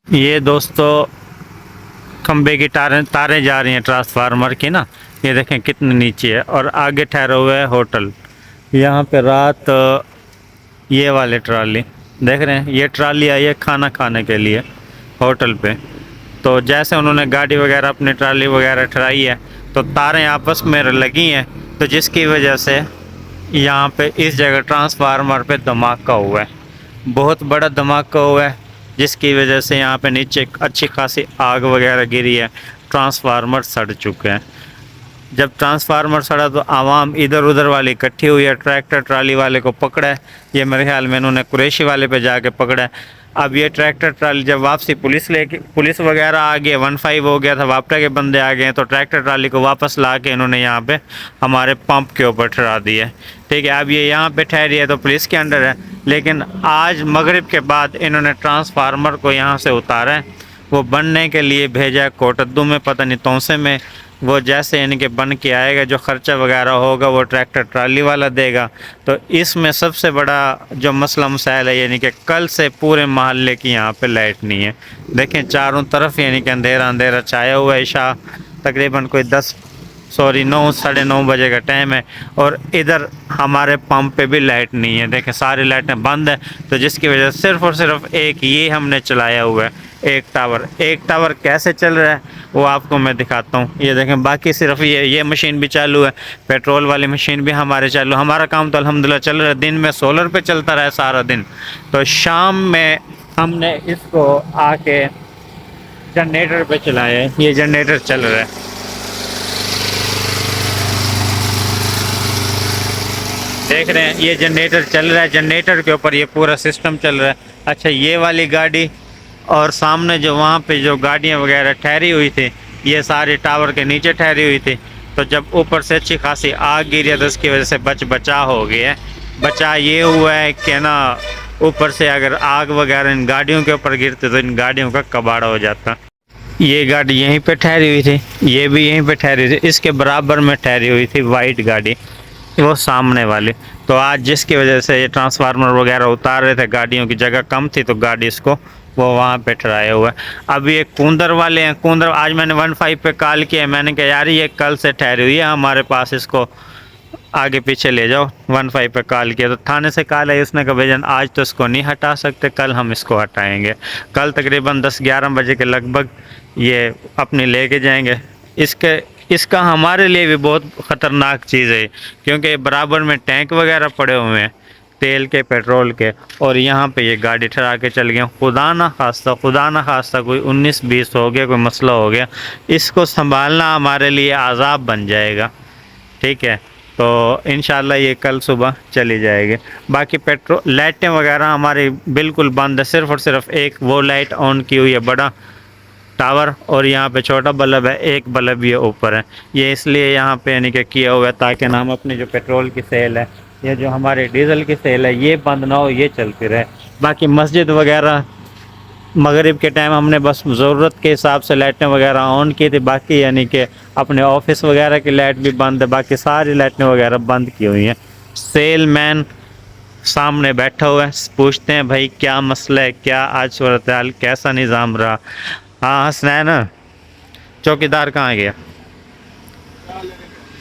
ये दोस्तों खंबे की तारें तारें जा रही हैं ट्रांसफार्मर की ना। ये देखें कितने नीचे है और आगे ठहरा हुआ है होटल। यहाँ पे रात ये वाले ट्राली देख रहे हैं, ये ट्राली आई है खाना खाने के लिए होटल पे। तो जैसे उन्होंने गाड़ी वगैरह अपनी ट्राली वगैरह ठहराई है तो तारें आपस में लगी हैं, तो जिसकी वजह से यहाँ पे इस जगह ट्रांसफार्मर पे धमाका हुआ है, बहुत बड़ा धमाका हुआ है, जिसकी वजह से यहाँ पे नीचे अच्छी खासी आग वगैरह गिरी है, ट्रांसफार्मर सड़ चुके हैं। जब ट्रांसफार्मर सड़ा तो आवाम इधर उधर वाली इकट्ठी हुई है, ट्रैक्टर ट्राली वाले को पकड़ा है, ये मेरे ख्याल में इन्होंने कुरैशी वाले पे जाके पकड़ा है। अब ये ट्रैक्टर ट्राली जब वापसी पुलिस वगैरह आ गई, 15 हो गया था, वापटा के बंदे आ गए, तो ट्रैक्टर ट्राली को वापस ला के इन्होंने यहाँ पे हमारे पंप के ऊपर ठहरा दिया है। ठीक है, अब ये यहाँ पे ठहरी है तो पुलिस के अंडर है, लेकिन आज मगरिब के बाद इन्होंने ट्रांसफार्मर को यहाँ से उतारा है, वो बनने के लिए भेजा है कोटद्दू में, पता नहीं तोसे में। वो जैसे यानी कि बन के आएगा, जो ख़र्चा वगैरह होगा वो ट्रैक्टर ट्राली वाला देगा। तो इसमें सबसे बड़ा जो मसला मसाइल है, यानी कि कल से पूरे मोहल्ले की यहाँ पे लाइट नहीं है। देखें चारों तरफ यानी कि अंधेरा अंधेरा छाया हुआ है। शाह तकरीबन कोई 9 साढ़े 9 बजे का टाइम है और इधर हमारे पंप पे भी लाइट नहीं है। देखें सारी लाइटें बंद है, तो जिसकी वजह से सिर्फ़ और सिर्फ एक ये हमने चलाया हुआ है, एक टावर कैसे चल रहा है वो आपको मैं दिखाता हूँ। ये देखें, बाकी सिर्फ ये मशीन भी चालू है, पेट्रोल वाली मशीन भी हमारे चालू। हमारा काम तो अल्हम्दुलिल्लाह चल रहा है, दिन में सोलर पे चलता रहा सारा दिन, तो शाम में हमने इसको आके जनरेटर पे चलाया है। ये जनरेटर चल रहा है, देख रहे हैं, ये जनरेटर चल रहा है, जनरेटर के ऊपर ये पूरा सिस्टम चल रहा है। अच्छा, ये वाली गाड़ी और सामने जो वहाँ पे जो गाड़ियाँ वगैरह ठहरी हुई थी, ये सारी टावर के नीचे ठहरी हुई थी। तो जब ऊपर से अच्छी खासी आग गिरी है तो उसकी वजह से बचा हो गया है। बचा ये हुआ है कि ना, ऊपर से अगर आग वगैरह इन गाड़ियों के ऊपर गिरते तो इन गाड़ियों का कबाड़ा हो जाता। ये गाड़ी यहीं पे ठहरी हुई थी, ये भी यहीं पे ठहरी थी, इसके बराबर में ठहरी हुई थी वाइट गाड़ी, वो सामने वाली। तो आज जिसकी वजह से ये ट्रांसफार्मर वगैरह उतार रहे थे, गाड़ियों की जगह कम थी तो गाड़ी इसको वो वहाँ पे ठहराया हुआ है। अब ये कूंदर वाले हैं, कूंदर आज मैंने 15 पे कॉल किया, मैंने कहा यार ये कल से ठहरी हुई है हमारे पास, इसको आगे पीछे ले जाओ। 15 पे कॉल किया तो थाने से कॉल आई, उसने कहा भाईजान आज तो इसको नहीं हटा सकते, कल हम इसको हटाएंगे। कल तकरीबन 10-11 बजे के लगभग ये अपनी लेके जाएंगे। इसका हमारे लिए भी बहुत ख़तरनाक चीज़ है, क्योंकि बराबर में टैंक वगैरह पड़े हुए हैं तेल के, पेट्रोल के, और यहाँ पे ये गाड़ी ठहरा के चल गए। खुदा ना खास्ता कोई 19-20 हो गया, कोई मसला हो गया, इसको संभालना हमारे लिए आज़ाब बन जाएगा। ठीक है, तो इंशाल्लाह ये कल सुबह चली जाएगी। बाकी पेट्रोल लाइटें वगैरह हमारी बिल्कुल बंद है, सिर्फ़ और सिर्फ एक वो लाइट ऑन की हुई है, बड़ा टावर, और यहाँ पे छोटा बल्ब है, एक बल्ब ये ऊपर है। ये इसलिए यहाँ पे यानी कि किया हुआ है ताकि ना हम अपनी जो पेट्रोल की सेल है या जो हमारे डीजल की सेल है ये बंद ना हो, ये चलती रहे। बाकी मस्जिद वगैरह मगरिब के टाइम हमने बस ज़रूरत के हिसाब से लाइटें वगैरह ऑन की थी, बाकी यानी कि अपने ऑफिस वगैरह की लाइट भी बंद है, बाकी सारी लाइटें वगैरह बंद की हुई हैं। सेल मैन सामने बैठा हुआ है, पूछते हैं भाई क्या मसला है, क्या आज सूरत हाल, कैसा निज़ाम रहा। हाँ हसनैन, चौकीदार कहाँ गया?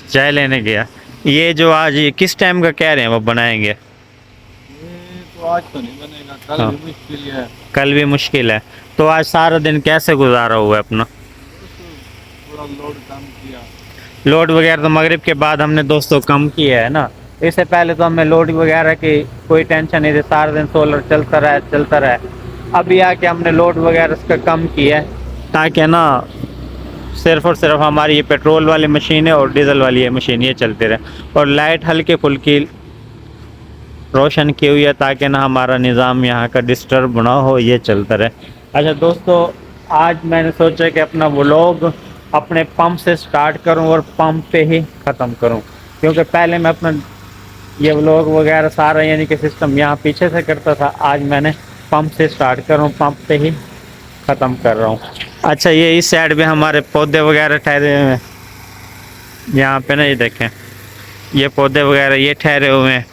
चाय लेने गया। ये जो आज ये किस टाइम का कह रहे हैं वो बनाएंगे? तो आज तो नहीं बनेगा, कल हाँ, भी मुश्किल है। कल भी मुश्किल है। तो आज सारा दिन कैसे गुजारा हुआ है अपना? थोड़ा लोड कम किया। लोड वगैरह तो मगरिब के बाद हमने दोस्तों कम किया है ना, इससे पहले तो हमें लोड वगैरह की कोई टेंशन नहीं थी, सारा दिन सोलर चलता रहा। अभी आके हमने लोड वगैरह इसका कम किया है ताकि ना सिर्फ और सिर्फ हमारी ये पेट्रोल वाली मशीन है और डीजल वाली ये मशीन ये चलते रहे, और लाइट हल्के फुल्की रोशन की हुई है ताकि ना हमारा निज़ाम यहाँ का डिस्टर्ब ना हो, ये चलता रहे। अच्छा दोस्तों, आज मैंने सोचा कि अपना व्लॉग अपने पंप से स्टार्ट करूं और पंप पे ही ख़त्म करूं, क्योंकि पहले मैं अपना ये व्लॉग वगैरह सारा यानी कि सिस्टम यहाँ पीछे से करता था, आज मैंने पंप से स्टार्ट करूं, पंप पे ही ख़त्म कर रहा हूँ। अच्छा, ये इस साइड पे हमारे पौधे वगैरह ठहरे हुए हैं, यहाँ पे ना ये देखें, ये पौधे वगैरह ये ठहरे हुए हैं,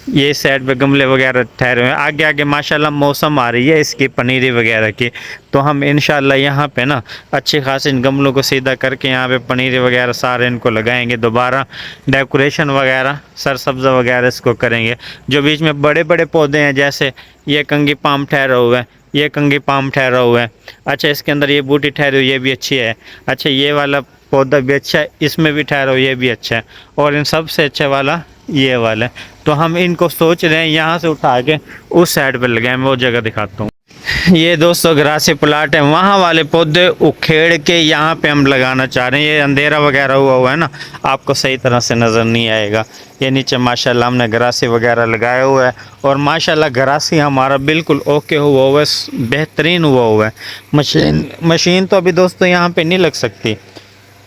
ये इस साइड पे गमले वगैरह ठहरे हुए हैं। आगे आगे माशाल्लाह मौसम आ रही है इसकी पनीरी वगैरह की, तो हम इंशाल्लाह यहाँ पे ना अच्छे खासे इन गमलों को सीधा करके यहाँ पे पनीरी वगैरह सारे इनको लगाएंगे, दोबारा डेकोरेशन वगैरह सरसब्ज़ा वगैरह इसको करेंगे। जो बीच में बड़े बड़े पौधे हैं जैसे ये कंगी पाम ठहरा हुआ है, ये कंगी पाम ठहरा हुआ है। अच्छा, इसके अंदर ये बूटी ठहरी हुई, ये भी अच्छी है। अच्छा, ये वाला पौधा भी अच्छा है, इसमें भी ठहरा हुआ, ये भी अच्छा है। और इन सबसे अच्छा वाला ये वाला है। तो हम इनको सोच रहे हैं यहाँ से उठा के उस साइड पर लगाएं। मैं वो जगह दिखाता हूँ। ये दोस्तों ग्रासी प्लाट है, वहाँ वाले पौधे उखेड़ के यहाँ पे हम लगाना चाह रहे हैं। ये अंधेरा वगैरह हुआ है ना, आपको सही तरह से नज़र नहीं आएगा। ये नीचे माशाल्लाह हमने ग्रासी वगैरह लगाया हुआ है, और माशाल्लाह ग्रासी हमारा बिल्कुल ओके हुआ है, बेहतरीन हुआ है। मशीन तो अभी दोस्तों यहाँ पे नहीं लग सकती,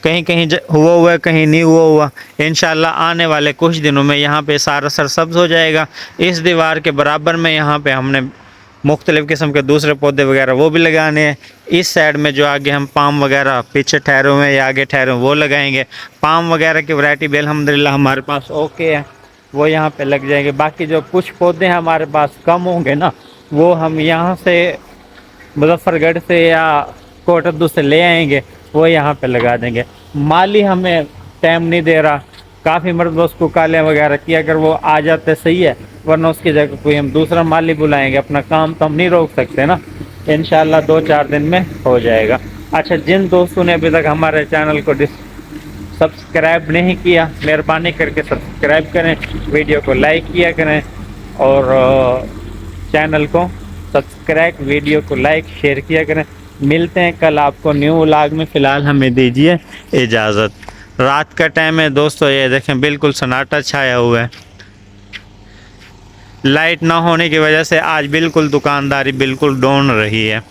कहीं कहीं हुआ है, कहीं नहीं हुआ। इंशाल्लाह आने वाले कुछ दिनों में यहाँ पे सारा सरसब्ज़ हो जाएगा। इस दीवार के बराबर में यहाँ पे हमने मुख्तलिफ़ किस्म के दूसरे पौधे वगैरह वो भी लगाने हैं। इस साइड में जो आगे हम पाम वगैरह पीछे ठहरे हुए हैं या आगे ठहरे हुए वो लगाएंगे। पाम वगैरह की वैरायटी भी अल्हम्दुलिल्लाह हमारे पास ओके है, वो यहाँ पे लग जाएंगे। बाकी जो कुछ पौधे हमारे पास कम होंगे ना, वो हम यहाँ से मुजफ्फरगढ़ से या कोटद्दू से ले आएंगे, वो यहाँ पे लगा देंगे। माली हमें टाइम नहीं दे रहा, काफ़ी मरतबा उसको काले वगैरह किया, अगर वो आ जाते सही है, वरना उसकी जगह कोई हम दूसरा माली बुलाएंगे। अपना काम तो हम नहीं रोक सकते ना, इंशाल्लाह 2-4 दिन में हो जाएगा। अच्छा, जिन दोस्तों ने अभी तक हमारे चैनल को सब्सक्राइब नहीं किया, मेहरबानी करके सब्सक्राइब करें, वीडियो को लाइक किया करें, और चैनल को सब्सक्राइब, वीडियो को लाइक शेयर किया करें। मिलते हैं कल आपको न्यू व्लॉग में। फ़िलहाल हमें दीजिए इजाज़त। रात का टाइम है दोस्तों, ये देखें बिल्कुल सन्नाटा छाया हुआ है। लाइट ना होने की वजह से आज बिल्कुल दुकानदारी बिल्कुल डाउन रही है।